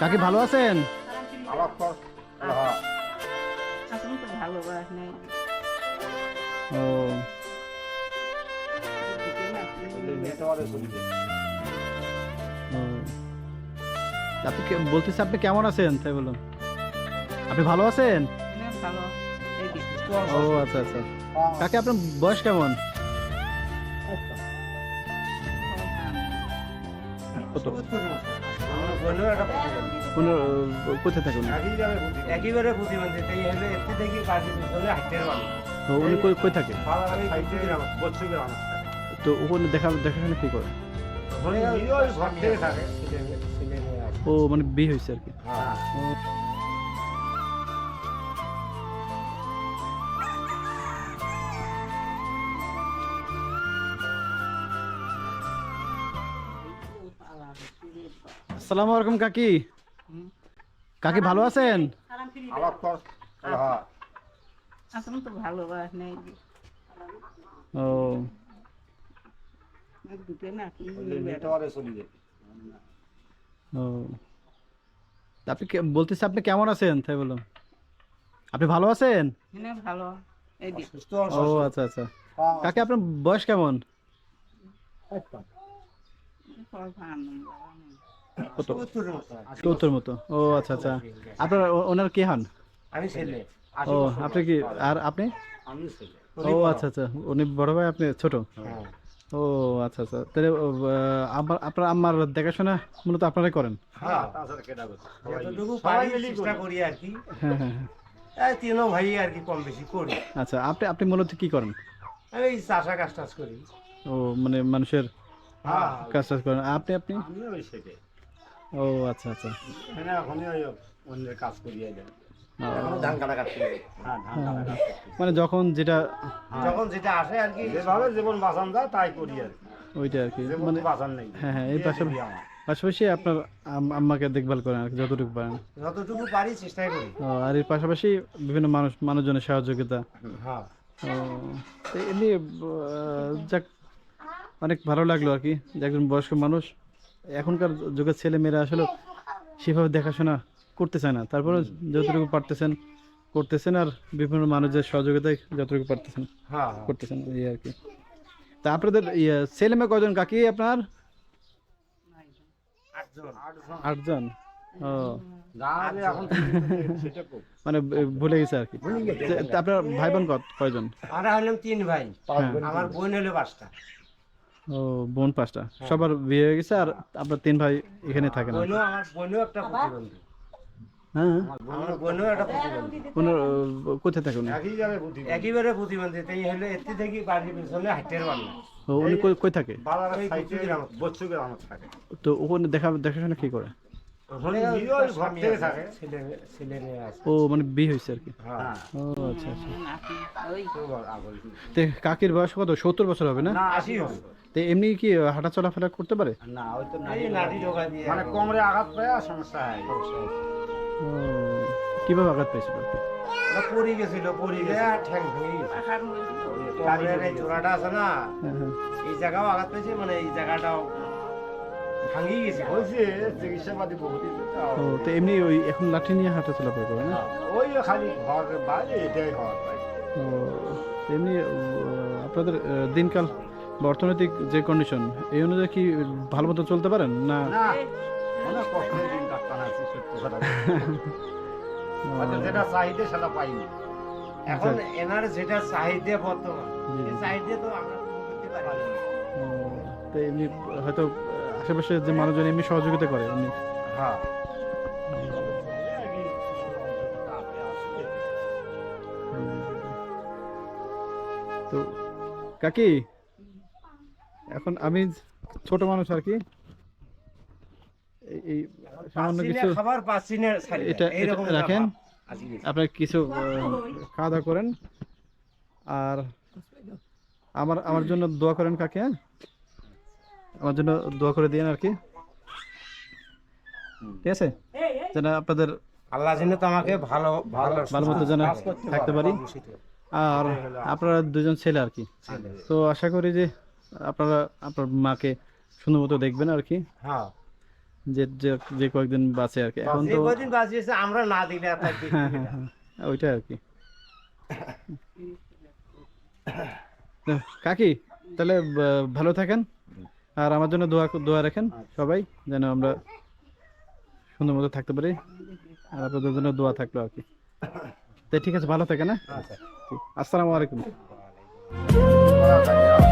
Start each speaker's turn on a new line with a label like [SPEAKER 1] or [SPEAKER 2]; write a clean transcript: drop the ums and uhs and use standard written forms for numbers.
[SPEAKER 1] কাকি ভালো আছেন?
[SPEAKER 2] আমার তো হ্যাঁ,
[SPEAKER 3] এখন তো ভালোবাস নেই
[SPEAKER 1] ও
[SPEAKER 2] নেটওয়ার্কে চলে যায়।
[SPEAKER 1] ও। আপনি বলতেছি আপনি কেমন আছেন তাই বললাম। আপনি ভালো আছেন?
[SPEAKER 3] ভালো এই দিকে
[SPEAKER 1] ও আচ্ছা আচ্ছা। কাকি আপনার বয়স কেমন? কত?
[SPEAKER 2] আমার বোনেও একটা প্রতিবন্ধী।
[SPEAKER 1] কোথায় থাকুন?
[SPEAKER 2] একেবারে প্রতিবন্ধী। তাই হলে এতে দেখি বাড়ির পিছনে হাঁটতে পারে।
[SPEAKER 1] উনি কই থাকে?
[SPEAKER 2] বাড়াবাড়ি সাইডে বছরে আমার থাকে।
[SPEAKER 1] তো ওখানে দেখাশোনা কি করে?
[SPEAKER 2] ওখানে ওই ঘর থেকে থাকে। ছেলে মেয়ে আছে।
[SPEAKER 1] ও মানে বিয়ে হয়েছে আর কি।
[SPEAKER 2] হ্যাঁ।
[SPEAKER 1] ও, আসসালামু আলাইকুম কাকি। কাকি ভালো আছেন?
[SPEAKER 2] আমার তো হ্যাঁ,
[SPEAKER 3] এখন তো ভালোবাস নেই
[SPEAKER 1] ও
[SPEAKER 3] দুটো না
[SPEAKER 2] নেটওয়ার্কে চলে যায়।
[SPEAKER 1] ও। তা আপনি বলতেছি আপনি কেমন আছেন তাই বললাম। আপনি ভালো আছেন?
[SPEAKER 3] ভালো এই দিকে
[SPEAKER 2] সুস্থ
[SPEAKER 1] ও আচ্ছা আচ্ছা। কাকি আপনার বয়স কেমন? কত? ৭০ মতো। ও আচ্ছা আচ্ছা। আপনার ওনার কি হন?
[SPEAKER 2] আমি ছেলে।
[SPEAKER 1] ও আপনি কি আর আপনি?
[SPEAKER 2] আমি ছেলে।
[SPEAKER 1] ও আচ্ছা আচ্ছা। উনি বড় ভাই, আপনি ছোট?
[SPEAKER 2] হ্যাঁ।
[SPEAKER 1] ও আচ্ছা আচ্ছা। তাহলে আপনার আম্মার দেখাশোনা মূলত আপনারাই করেন?
[SPEAKER 2] হ্যাঁ, তাছাড়া কেটা করছে? যতটুকু পারি চেষ্টা করি আর কি।
[SPEAKER 1] হ্যাঁ হ্যাঁ হ্যাঁ।
[SPEAKER 2] এই তিনও ভাই আর কি কম বেশি করি।
[SPEAKER 1] আচ্ছা, আপনি মূলত কি করেন?
[SPEAKER 2] আমি এই চাষা কাজ টাজ করি।
[SPEAKER 1] ও মানে মানুষের
[SPEAKER 2] হ্যাঁ,
[SPEAKER 1] কাজ টাজ করেন। আপনি?
[SPEAKER 2] আমিও ওই সেটাই।
[SPEAKER 1] ও আচ্ছা আচ্ছা।
[SPEAKER 2] মানে এখনই ওই অন্যের কাজ করিয়ে দেয়।
[SPEAKER 1] ও,
[SPEAKER 2] এখনো ধান কাটা কাটতে হবে। হ্যাঁ, ধান কাটা
[SPEAKER 1] হ্যাঁ,
[SPEAKER 2] কাটতে হবে।
[SPEAKER 1] মানে যখন যেটা
[SPEAKER 2] যখন যেটা আসে আর কি যেভাবে জীবন বাঁচান যায় তাই করি আর কি।
[SPEAKER 1] ওইটা আর কি
[SPEAKER 2] জীবন
[SPEAKER 1] মানে।
[SPEAKER 2] তো বাঁচান নেই।
[SPEAKER 1] হ্যাঁ হ্যাঁ, এই
[SPEAKER 2] দিয়ে দিবি আমার।
[SPEAKER 1] পাশাপাশি আপনার আম্মাকে দেখভাল করেন আর কি যতটুকু পারেন।
[SPEAKER 2] যতটুকু পারি চেষ্টাই করি।
[SPEAKER 1] ও, আর এর পাশাপাশি বিভিন্ন মানুষজনের সহযোগিতা।
[SPEAKER 2] হ্যাঁ।
[SPEAKER 1] ও, তো এমনি যাক, অনেক ভালো লাগলো আর কি যে একজন বয়স্ক মানুষ এখনকার যুগের ছেলে মেয়েরা আসলে সেভাবে দেখাশোনা করতে চায় না, তারপরে যতটুকু পারতেছেন করতেছেন, আর বিভিন্ন মানুষের সহযোগিতায় যতটুকু পারতেছেন
[SPEAKER 2] হ্যাঁ।
[SPEAKER 1] করতেছেন, এই আর কি। তা আপনাদের ছেলে মেয়ে কয়জন কাকি আপনার?
[SPEAKER 2] 8 জন।
[SPEAKER 1] 8 জন। ও
[SPEAKER 2] গাঁয়ে এখন সেটা খুব।
[SPEAKER 1] মানে ভুলে গেছে আর কি। তা আপনার ভাই বোন কয়জন?
[SPEAKER 2] আমরা হলাম 3 ভাই।
[SPEAKER 1] হ্যাঁ।
[SPEAKER 2] আমার বোন হলো 5টা।
[SPEAKER 1] ও, বোন 5টা। সবার বিয়ে হয়ে গেছে আর আপনার 3 ভাই এখানে থাকেন আর কি।
[SPEAKER 2] আমার বোনও একটা প্রতিবন্ধী।
[SPEAKER 1] হ্যাঁ,
[SPEAKER 2] আমার বোনও একটা প্রতিবন্ধী।
[SPEAKER 1] ওনার কোথায় থাকেন?
[SPEAKER 2] একেবারে প্রতিবন্ধী। তাই হলে এতে দেখি বাড়ির পিছনে হাঁটতে পারে না।
[SPEAKER 1] ও, উনি কই থাকে?
[SPEAKER 2] ওই বছরে আমার থাকে।
[SPEAKER 1] তো ওখানে দেখাশোনা কি করে?
[SPEAKER 2] ওখানে ওই ঘর থেকে থাকে। ছেলে মেয়ে আছে।
[SPEAKER 1] ও মানে বিয়ে হয়েছে আর কি।
[SPEAKER 2] হ্যাঁ।
[SPEAKER 1] ও আচ্ছা আচ্ছা।
[SPEAKER 3] ওই
[SPEAKER 1] তো কাকির বয়স কত? 70 বছর হবে না?
[SPEAKER 2] না 80 হবে।
[SPEAKER 1] তো এমনি কি হাঁটা চলাফেরা করতে পারে?
[SPEAKER 2] না ওই তো নাড়ি ঢোকা দিয়ে মানে কোমরে আঘাত পায় সমস্যা হয়।
[SPEAKER 1] ও, কিভাবে আঘাত পেয়েছিল আর কি?
[SPEAKER 2] ওটা পড়ে গেছিল, পড়ে গিয়ে ঠ্যাং ভেঙে গেছে। কোমরের এই জোড়াটা আছে না,
[SPEAKER 1] হ্যাঁ হ্যাঁ।
[SPEAKER 2] এই জায়গাও আঘাত পেয়েছে, মানে এই জায়গাটাও ভাঙিয়ে গেছে। হয়েছে চিকিৎসাপাতি বহুত।
[SPEAKER 1] ও, তো এমনি ওই এখন লাঠি নিয়ে হাঁটা চলাফেরা করে না?
[SPEAKER 2] ওই খালি ঘর বাইরে এটাই হওয়ার পায়।
[SPEAKER 1] ও, তো এমনি আপনাদের দিনকাল বা অর্থনৈতিক যে কন্ডিশন, এই অনুযায়ী কি ভালো মতো চলতে পারেন না?
[SPEAKER 2] না, অনেক কষ্টের দিন কাটতাম আছি, সত্যি কথা। হয়তো যেটা চাহিদা সেটা পাইনি। এখন এনার যেটা চাহিদা বর্তমান, সেই চাহিদা তো আমরা পূরণ করতে পারি না।
[SPEAKER 1] ও, তো এমনি হয়তো আশেপাশে যে মানুষজন এমনি সহযোগিতা করে এমনি।
[SPEAKER 2] হ্যাঁ।
[SPEAKER 1] তো কাকি, এখন আমি ছোট মানুষ আর কি, এই সামান্য
[SPEAKER 2] পাচ্ছি না,
[SPEAKER 1] কিছু
[SPEAKER 2] খাবার পাচ্ছি না, ছাড়ি না।
[SPEAKER 1] এটা
[SPEAKER 2] এইরকম
[SPEAKER 1] রাখেন,
[SPEAKER 2] আজকে
[SPEAKER 1] আপনার কিছু খাওয়া দাওয়া করেন, আর আমার জন্য দোয়া করেন কাকি। হ্যাঁ, আমার জন্য দোয়া করে দিয়েন আর কি, ঠিক আছে? যেন আপনাদের
[SPEAKER 2] আল্লাহ যেন তো আমাকে ভালো ভালো
[SPEAKER 1] ভালো মতো যেন থাকতে পারি। আর আপনারা 2জন ছেলে আর কি, তো আশা করি যে আপনারা আপনার মাকে সুন্দর মতো দেখবেন আর কি।
[SPEAKER 2] হ্যাঁ।
[SPEAKER 1] যে যে যে কয়েকদিন বাঁচে আর কি, এখন
[SPEAKER 2] যে
[SPEAKER 1] তো
[SPEAKER 2] কদিন বাঁচিয়েছে আমরা না দিলে আর তার
[SPEAKER 1] হ্যাঁ হ্যাঁ হ্যাঁ ওইটা আর কি। তো কাকি তাহলে ভালো থাকেন, আর আমার জন্য দোয়া দোয়া রাখেন সবাই, যেন আমরা সুন্দর মতো থাকতে পারি, আর আপনাদের জন্য দোয়া থাকলো আর কি। তো ঠিক আছে, ভালো থাকেন, হ্যাঁ।
[SPEAKER 2] আচ্ছা
[SPEAKER 1] ঠিক। আসসালামু আলাইকুম।
[SPEAKER 2] করা থাকে।